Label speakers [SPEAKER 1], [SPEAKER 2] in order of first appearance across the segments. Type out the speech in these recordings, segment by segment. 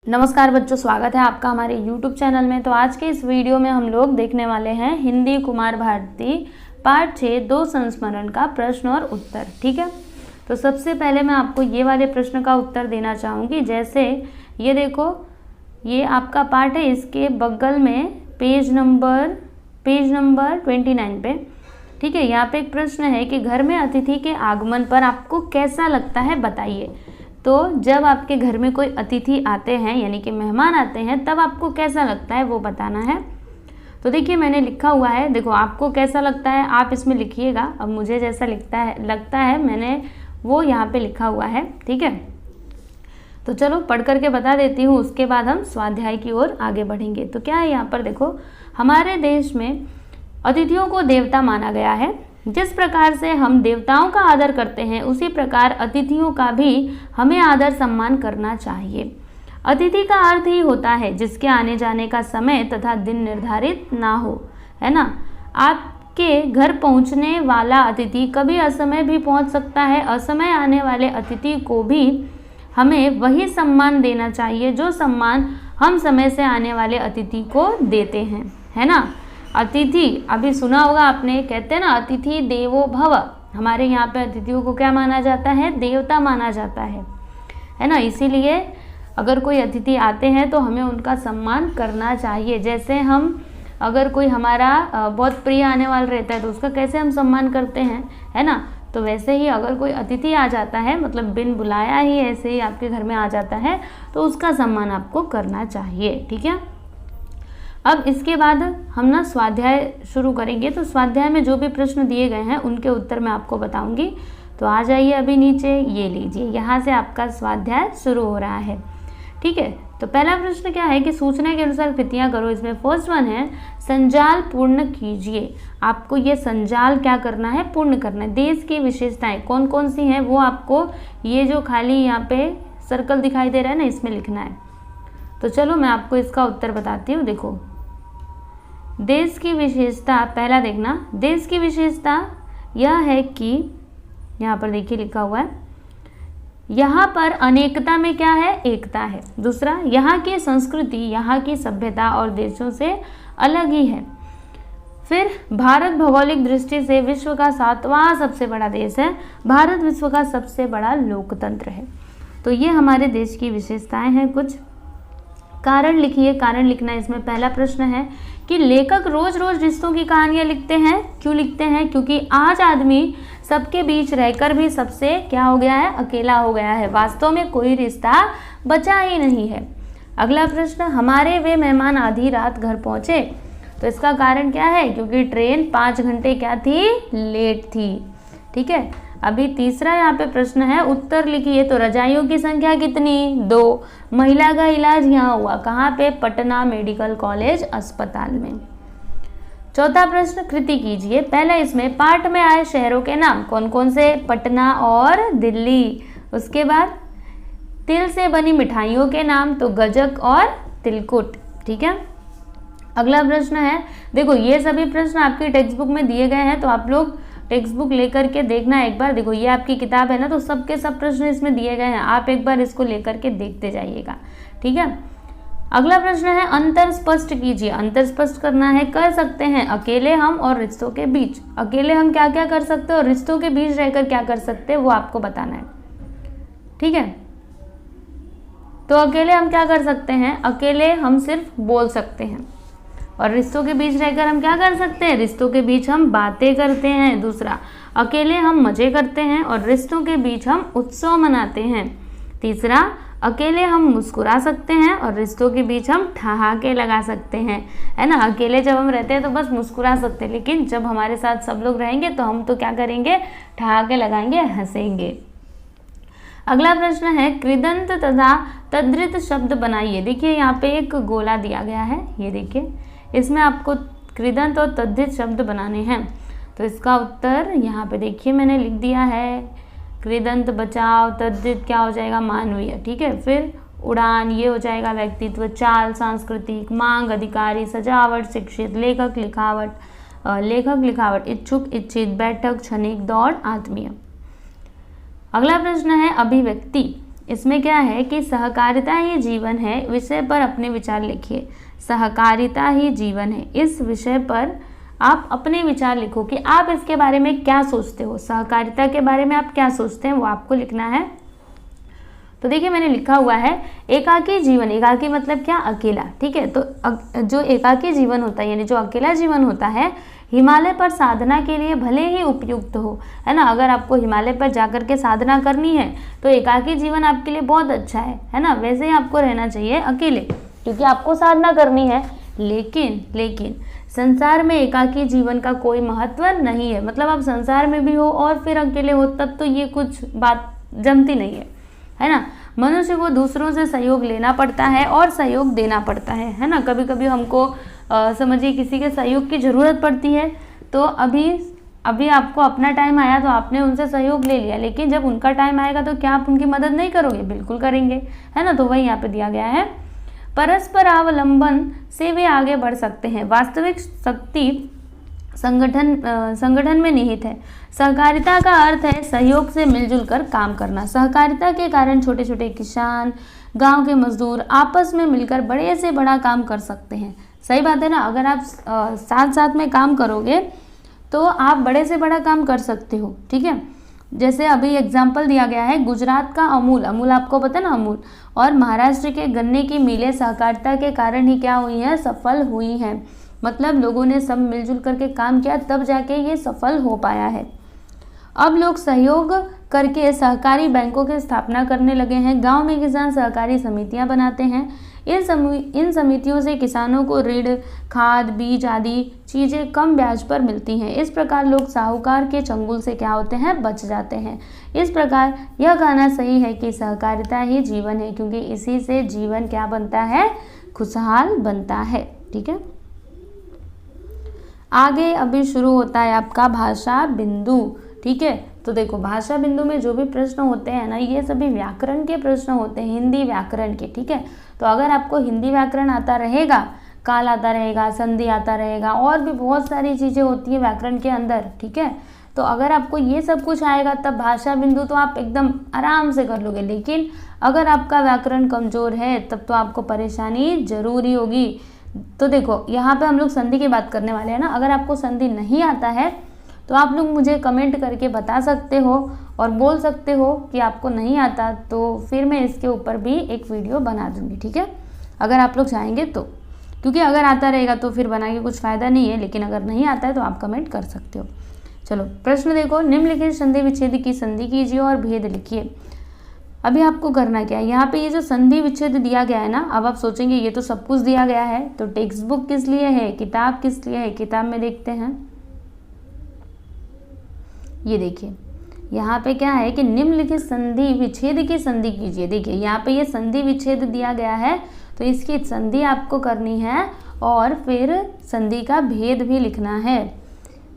[SPEAKER 1] नमस्कार बच्चों, स्वागत है आपका हमारे YouTube चैनल में। तो आज के इस वीडियो में हम लोग देखने वाले हैं हिंदी कुमार भारती पार्ट 6 दो संस्मरण का प्रश्न और उत्तर। ठीक है, तो सबसे पहले मैं आपको ये वाले प्रश्न का उत्तर देना चाहूँगी। जैसे ये देखो, ये आपका पार्ट है, इसके बगल में पेज नंबर 29 पे, ठीक है, यहाँ पे एक प्रश्न है कि घर में अतिथि के आगमन पर आपको कैसा लगता है, बताइए। तो जब आपके घर में कोई अतिथि आते हैं यानी कि मेहमान आते हैं, तब आपको कैसा लगता है वो बताना है। तो देखिए मैंने लिखा हुआ है, देखो आपको कैसा लगता है आप इसमें लिखिएगा। अब मुझे जैसा लगता है मैंने वो यहाँ पे लिखा हुआ है। ठीक है, तो चलो पढ़ करके बता देती हूँ, उसके बाद हम स्वाध्याय की ओर आगे बढ़ेंगे। तो क्या है यहाँ पर देखो, हमारे देश में अतिथियों को देवता माना गया है। जिस प्रकार से हम देवताओं का आदर करते हैं, उसी प्रकार अतिथियों का भी हमें आदर सम्मान करना चाहिए। अतिथि का अर्थ ही होता है जिसके आने जाने का समय तथा दिन निर्धारित ना हो, है ना। आपके घर पहुंचने वाला अतिथि कभी असमय भी पहुंच सकता है। असमय आने वाले अतिथि को भी हमें वही सम्मान देना चाहिए जो सम्मान हम समय से आने वाले अतिथि को देते हैं, है ना। अतिथि अभी सुना होगा आपने, कहते हैं ना अतिथि देवो भव। हमारे यहाँ पे अतिथियों को क्या माना जाता है, देवता माना जाता है ना। इसीलिए अगर कोई अतिथि आते हैं तो हमें उनका सम्मान करना चाहिए। जैसे हम अगर कोई हमारा बहुत प्रिय आने वाला रहता है तो उसका कैसे हम सम्मान करते हैं, है ना। तो वैसे ही अगर कोई अतिथि आ जाता है, मतलब बिन बुलाया ही ऐसे ही आपके घर में आ जाता है, तो उसका सम्मान आपको करना चाहिए। ठीक है, अब इसके बाद हम ना स्वाध्याय शुरू करेंगे। तो स्वाध्याय में जो भी प्रश्न दिए गए हैं उनके उत्तर मैं आपको बताऊंगी। तो आ जाइए अभी नीचे, ये लीजिए, यहाँ से आपका स्वाध्याय शुरू हो रहा है। ठीक है, तो पहला प्रश्न क्या है कि सूचना के अनुसार कृतियाँ करो। इसमें फर्स्ट वन है संजाल पूर्ण कीजिए। आपको ये संजाल क्या करना है, पूर्ण करना है। देश की विशेषताएं कौन कौन सी हैं वो आपको ये जो खाली यहाँ पे सर्कल दिखाई दे रहा है ना, इसमें लिखना है। तो चलो मैं आपको इसका उत्तर बताती हूँ। देखो, देश की विशेषता, पहला देखना, देश की विशेषता यह है कि यहाँ पर देखिए लिखा हुआ है, यहाँ पर अनेकता में क्या है, एकता है। दूसरा, यहाँ की संस्कृति, यहाँ की सभ्यता और देशों से अलग ही है। फिर भारत भौगोलिक दृष्टि से विश्व का 7वां सबसे बड़ा देश है। भारत विश्व का सबसे बड़ा लोकतंत्र है। तो ये हमारे देश की विशेषताएं हैं। कुछ कारण लिखिए। कारण लिखना इसमें पहला प्रश्न है कि लेखक रोज रोज रिश्तों की कहानियां लिखते हैं। क्यों लिखते हैं? क्योंकि आज आदमी सबके बीच रहकर भी सबसे क्या हो गया है, अकेला हो गया है। वास्तव में कोई रिश्ता बचा ही नहीं है। अगला प्रश्न, हमारे वे मेहमान आधी रात घर पहुंचे। तो इसका कारण क्या है? क्योंकि ट्रेन 5 घंटे क्या थी, लेट थी। ठीक है, अभी तीसरा यहाँ पे प्रश्न है, उत्तर लिखिए। तो रजाइयों की संख्या कितनी, 2। महिला का इलाज यहाँ हुआ, कहाँ पे, पटना मेडिकल कॉलेज अस्पताल में। चौथा प्रश्न, कृति कीजिए। पहला इसमें पाठ में आए शहरों के नाम कौन कौन से, पटना और दिल्ली। उसके बाद तिल से बनी मिठाइयों के नाम, तो गजक और तिलकुट। ठीक है, अगला प्रश्न है, देखो ये सभी प्रश्न आपकी टेक्स्ट बुक में दिए गए हैं, तो आप लोग टेक्स्ट बुक लेकर के देखना एक बार। देखो ये आपकी किताब है ना, तो सबके सब प्रश्न इसमें दिए गए हैं, आप एक बार इसको लेकर के देखते जाइएगा। ठीक है, अगला प्रश्न है अंतर स्पष्ट कीजिए। अंतर स्पष्ट करना है, कर सकते हैं अकेले हम और रिश्तों के बीच। अकेले हम क्या क्या कर सकते हैं और रिश्तों के बीच रहकर क्या कर सकते हैं वो आपको बताना है। ठीक है, तो अकेले हम क्या कर सकते हैं, अकेले हम सिर्फ बोल सकते हैं, और रिश्तों के बीच रहकर हम क्या कर सकते हैं, रिश्तों के बीच हम बातें करते हैं। दूसरा, अकेले हम मजे करते हैं और रिश्तों के बीच हम उत्सव मनाते हैं। तीसरा, अकेले हम मुस्कुरा सकते हैं और रिश्तों के बीच हम ठहाके लगा सकते हैं, है ना। अकेले जब हम रहते हैं तो बस मुस्कुरा सकते हैं, लेकिन जब हमारे साथ सब लोग रहेंगे तो हम तो क्या करेंगे, ठहाके लगाएंगे, हंसेंगे। अगला प्रश्न है कृदंत तथा तद्धित शब्द बनाइए। देखिए यहाँ पे एक गोला दिया गया है, ये देखिए, इसमें आपको कृदंत और तद्धित शब्द बनाने हैं। तो इसका उत्तर यहाँ पे देखिए मैंने लिख दिया है, कृदंत बचाव, तद्धित क्या हो जाएगा, मानवीय। ठीक है, फिर उड़ान ये हो जाएगा व्यक्तित्व, चाल सांस्कृतिक, मांग अधिकारी, सजावट शिक्षित, लेखक लिखावट, इच्छुक इच्छित, बैठक क्षणिक, दौड़ आत्मीय। अगला प्रश्न है अभिव्यक्ति। इसमें क्या है कि सहकारिता ही जीवन है विषय पर अपने विचार लिखिए। सहकारिता ही जीवन है, इस विषय पर आप अपने विचार लिखो कि आप इसके बारे में क्या सोचते हो, सहकारिता के बारे में आप क्या सोचते हैं वो आपको लिखना है। तो देखिए मैंने लिखा हुआ है एकाकी जीवन, एकाकी मतलब क्या, अकेला, ठीक है। तो जो एकाकी जीवन होता है यानी जो अकेला जीवन होता है हिमालय पर साधना के लिए भले ही उपयुक्त हो, है ना। अगर आपको हिमालय पर जाकर के साधना करनी है तो एकाकी जीवन आपके लिए बहुत अच्छा है ना। वैसे ही आपको रहना चाहिए अकेले, क्योंकि आपको साधना करनी है। लेकिन संसार में एकाकी जीवन का कोई महत्व नहीं है। मतलब आप संसार में भी हो और फिर अकेले हो तब तो ये कुछ बात जमती नहीं है ना। मनुष्य को दूसरों से सहयोग लेना पड़ता है और सहयोग देना पड़ता है ना। कभी कभी हमको समझिए किसी के सहयोग की ज़रूरत पड़ती है, तो अभी आपको अपना टाइम आया तो आपने उनसे सहयोग ले लिया, लेकिन जब उनका टाइम आएगा तो क्या आप उनकी मदद नहीं करोगे? बिल्कुल करेंगे, है ना। तो वही यहाँ पे दिया गया है, परस्पर अवलंबन से वे आगे बढ़ सकते हैं। वास्तविक शक्ति संगठन में निहित है। सहकारिता का अर्थ है सहयोग से मिलजुल कर काम करना। सहकारिता के कारण छोटे छोटे किसान, गांव के मजदूर आपस में मिलकर बड़े से बड़ा काम कर सकते हैं। सही बात है ना। अगर आप साथ साथ में काम करोगे तो आप बड़े से बड़ा काम कर सकते हो, ठीक है। जैसे अभी एग्जाम्पल दिया गया है गुजरात का अमूल आपको पता है ना, अमूल, और महाराष्ट्र के गन्ने की मिलें सहकारिता के कारण ही क्या हुई हैं, सफल हुई हैं। मतलब लोगों ने सब मिलजुल करके काम किया तब जाके ये सफल हो पाया है। अब लोग सहयोग करके सहकारी बैंकों की स्थापना करने लगे हैं। गांव में किसान सहकारी समितियां बनाते हैं। इन समितियों से किसानों को ऋण, खाद, बीज आदि चीज़ें कम ब्याज पर मिलती हैं। इस प्रकार लोग साहूकार के चंगुल से क्या होते हैं, बच जाते हैं। इस प्रकार यह कहना सही है कि सहकारिता ही जीवन है, क्योंकि इसी से जीवन क्या बनता है, खुशहाल बनता है, ठीक है। आगे अभी शुरू होता है आपका भाषा बिंदु, ठीक है। तो देखो भाषा बिंदु में जो भी प्रश्न होते हैं ना, ये सभी व्याकरण के प्रश्न होते हैं, हिंदी व्याकरण के, ठीक है। तो अगर आपको हिंदी व्याकरण आता रहेगा, काल आता रहेगा, संधि आता रहेगा, और भी बहुत सारी चीज़ें होती है व्याकरण के अंदर, ठीक है। तो अगर आपको ये सब कुछ आएगा तब भाषा बिंदु तो आप एकदम आराम से कर लोगे। लेकिन अगर आपका व्याकरण कमज़ोर है तब तो आपको परेशानी जरूरी होगी। तो देखो यहाँ पे हम लोग संधि की बात करने वाले हैं ना। अगर आपको संधि नहीं आता है तो आप लोग मुझे कमेंट करके बता सकते हो और बोल सकते हो कि आपको नहीं आता, तो फिर मैं इसके ऊपर भी एक वीडियो बना दूंगी, ठीक है, अगर आप लोग चाहेंगे तो। क्योंकि अगर आता रहेगा तो फिर बना के कुछ फ़ायदा नहीं है, लेकिन अगर नहीं आता है तो आप कमेंट कर सकते हो। चलो प्रश्न देखो, निम्नलिखित संधि विच्छेद की संधि कीजिए और भेद लिखिए। अभी आपको करना क्या है, यहाँ पे ये जो संधि विच्छेद दिया गया है ना, अब आप सोचेंगे ये तो सब कुछ दिया गया है, तो टेक्स्ट बुक किस लिए है, किताब किस लिए है। किताब में देखते हैं, ये देखिए यहाँ पे क्या है कि निम्नलिखित संधि विच्छेद की संधि कीजिए। देखिए यहाँ पे ये संधि विच्छेद दिया गया है, तो इसकी संधि आपको करनी है और फिर संधि का भेद भी लिखना है,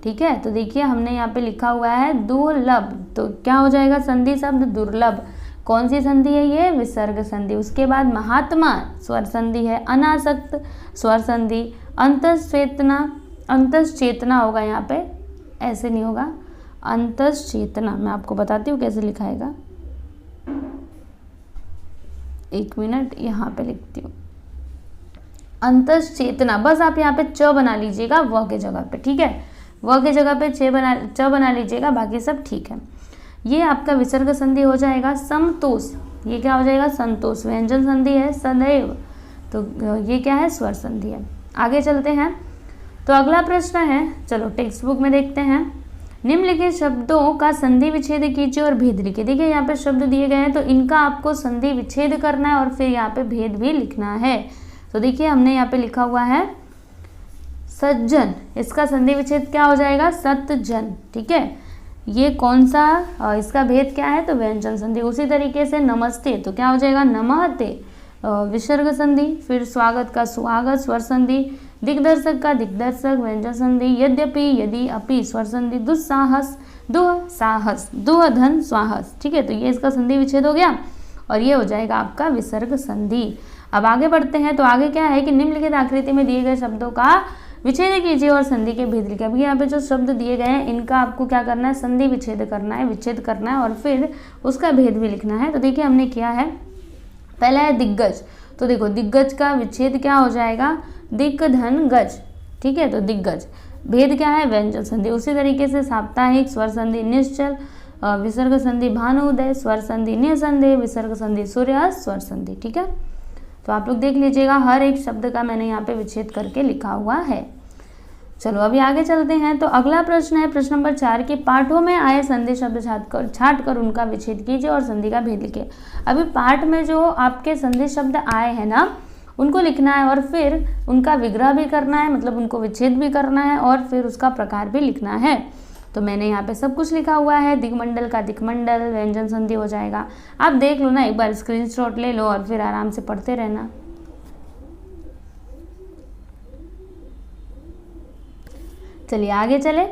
[SPEAKER 1] ठीक है। तो देखिए हमने यहाँ पे लिखा हुआ है दुर्लभ, तो क्या हो जाएगा संधि शब्द दुर्लभ। कौन सी संधि है ये, विसर्ग संधि। उसके बाद महात्मा स्वर संधि है, अनासक्त स्वर संधि, अंतश्चेतना होगा यहाँ पे, ऐसे नहीं होगा, अंतश्चेतना। मैं आपको बताती हूँ कैसे लिखाएगा, एक मिनट यहाँ पे लिखती हूँ, अंतश्चेतना। बस आप यहाँ पे च बना लीजिएगा व के जगह पे, ठीक है, व के जगह पे च बना लीजिएगा, बाकी सब ठीक है। ये आपका विसर्ग संधि हो जाएगा। समतोष, ये क्या हो जाएगा, संतोष। व्यंजन संधि है सदैव, तो ये क्या है, स्वर संधि है। आगे चलते हैं, तो अगला प्रश्न है, चलो टेक्स्ट बुक में देखते हैं। निम्नलिखित शब्दों का संधि विच्छेद कीजिए और भेद लिखिए। देखिए यहाँ पे शब्द दिए गए हैं, तो इनका आपको संधि विच्छेद करना है और फिर यहाँ पे भेद भी लिखना है। तो देखिए हमने यहाँ पे लिखा हुआ है सज्जन, इसका संधि विच्छेद क्या हो जाएगा, सतजन, ठीक है। ये कौन सा, इसका भेद क्या है, तो व्यंजन संधि। उसी तरीके से नमस्ते, तो क्या हो जाएगा, नमस्ते, विसर्ग संधि। फिर स्वागत का स्वागत, स्वर संधि। दिग्दर्शक का दिग्दर्शक, व्यंजन संधि। यद्यपि, यदि, अपि, स्वर संधि। दुस्साहस, दुह साहस, दुह धन स्वाहस, ठीक है। तो ये इसका संधि विच्छेद हो गया और ये हो जाएगा आपका विसर्ग संधि। अब आगे बढ़ते हैं, तो आगे क्या है कि निम्नलिखित आकृति में दिए गए शब्दों का विच्छेद कीजिए और संधि के भेद लिखिए। अभी यहाँ पे जो शब्द दिए गए हैं इनका आपको क्या करना है, संधि विच्छेद करना है, विच्छेद करना है और फिर उसका भेद भी लिखना है। तो देखिए हमने किया है, पहला है दिग्गज। तो देखो दिग्गज का विच्छेद क्या हो जाएगा, दिक् धन गज, ठीक है। तो दिग्गज, भेद क्या है, व्यंजन संधि। उसी तरीके से साप्ताहिक, स्वर संधि निश्चल, विसर्ग संधि भानुदय, स्वर संधि निसंदेह, विसर्ग संधि सूर्यास्त, स्वर संधि, ठीक है। तो आप लोग देख लीजिएगा, हर एक शब्द का मैंने यहाँ पे विच्छेद करके लिखा हुआ है। चलो अभी आगे चलते हैं। तो अगला प्रश्न है प्रश्न नंबर 4 के पाठों में आए संधि शब्द छाट कर उनका विच्छेद कीजिए और संधि का भेद लिखिए। अभी पाठ में जो आपके संधि शब्द आए हैं ना, उनको लिखना है और फिर उनका विग्रह भी करना है, मतलब उनको विच्छेद भी करना है और फिर उसका प्रकार भी लिखना है। तो मैंने यहाँ पे सब कुछ लिखा हुआ है। दिग्मंडल का दिक्मंडल, व्यंजन संधि हो जाएगा। आप देख लो ना, एक बार स्क्रीनशॉट ले लो और फिर आराम से पढ़ते रहना। चलिए आगे चले।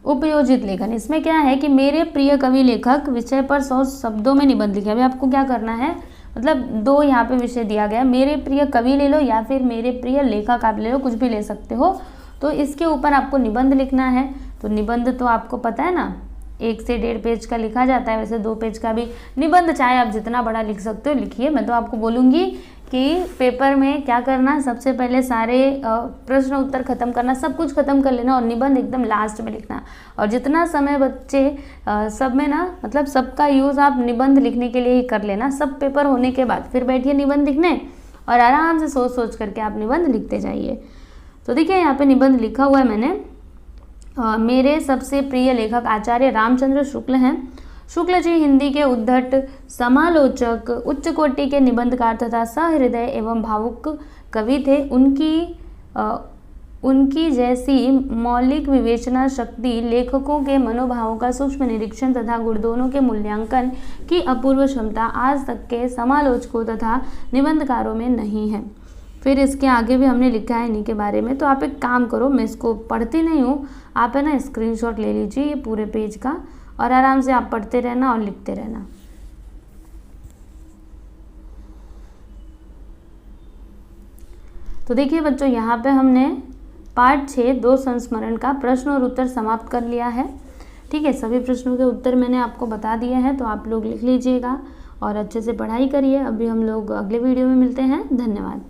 [SPEAKER 1] उपयोजित लेखन, इसमें क्या है कि मेरे प्रिय कवि लेखक विषय पर 100 शब्दों में निबंध लिखे। अभी आपको क्या करना है, मतलब 2 यहाँ पे विषय दिया गया, मेरे प्रिय कवि ले लो या फिर मेरे प्रिय लेखक आप ले लो, कुछ भी ले सकते हो। तो इसके ऊपर आपको निबंध लिखना है। तो निबंध तो आपको पता है ना, 1 से 1.5 पेज का लिखा जाता है, वैसे 2 पेज का भी निबंध चाहे आप जितना बड़ा लिख सकते हो लिखिए। मैं तो आपको बोलूँगी कि पेपर में क्या करना, सबसे पहले सारे प्रश्न उत्तर खत्म करना, सब कुछ खत्म कर लेना और निबंध एकदम लास्ट में लिखना। और जितना समय बच्चे सब में ना, मतलब सबका यूज़ आप निबंध लिखने के लिए ही कर लेना। सब पेपर होने के बाद फिर बैठिए निबंध लिखने और आराम से सोच सोच करके आप निबंध लिखते जाइए। तो देखिए यहाँ पे निबंध लिखा हुआ है मैंने। मेरे सबसे प्रिय लेखक आचार्य रामचंद्र शुक्ल हैं। शुक्ल जी हिंदी के उद्धट, समालोचक, उच्च कोटि के निबंधकार तथा सहृदय एवं भावुक कवि थे। उनकी जैसी मौलिक विवेचना शक्ति, लेखकों के मनोभावों का सूक्ष्म निरीक्षण तथा गुण दोनों के मूल्यांकन की अपूर्व क्षमता आज तक के समालोचकों तथा निबंधकारों में नहीं है। फिर इसके आगे भी हमने लिखा है इन्हीं के बारे में। तो आप एक काम करो, मैं इसको पढ़ती नहीं हूँ, आप है ना स्क्रीनशॉट ले लीजिए ये पूरे पेज का और आराम से आप पढ़ते रहना और लिखते रहना। तो देखिए बच्चों, यहाँ पे हमने पाठ 6 2 संस्मरण का प्रश्न और उत्तर समाप्त कर लिया है। ठीक है, सभी प्रश्नों के उत्तर मैंने आपको बता दिए हैं, तो आप लोग लिख लीजिएगा और अच्छे से पढ़ाई करिए। अभी हम लोग अगले वीडियो में मिलते हैं। धन्यवाद।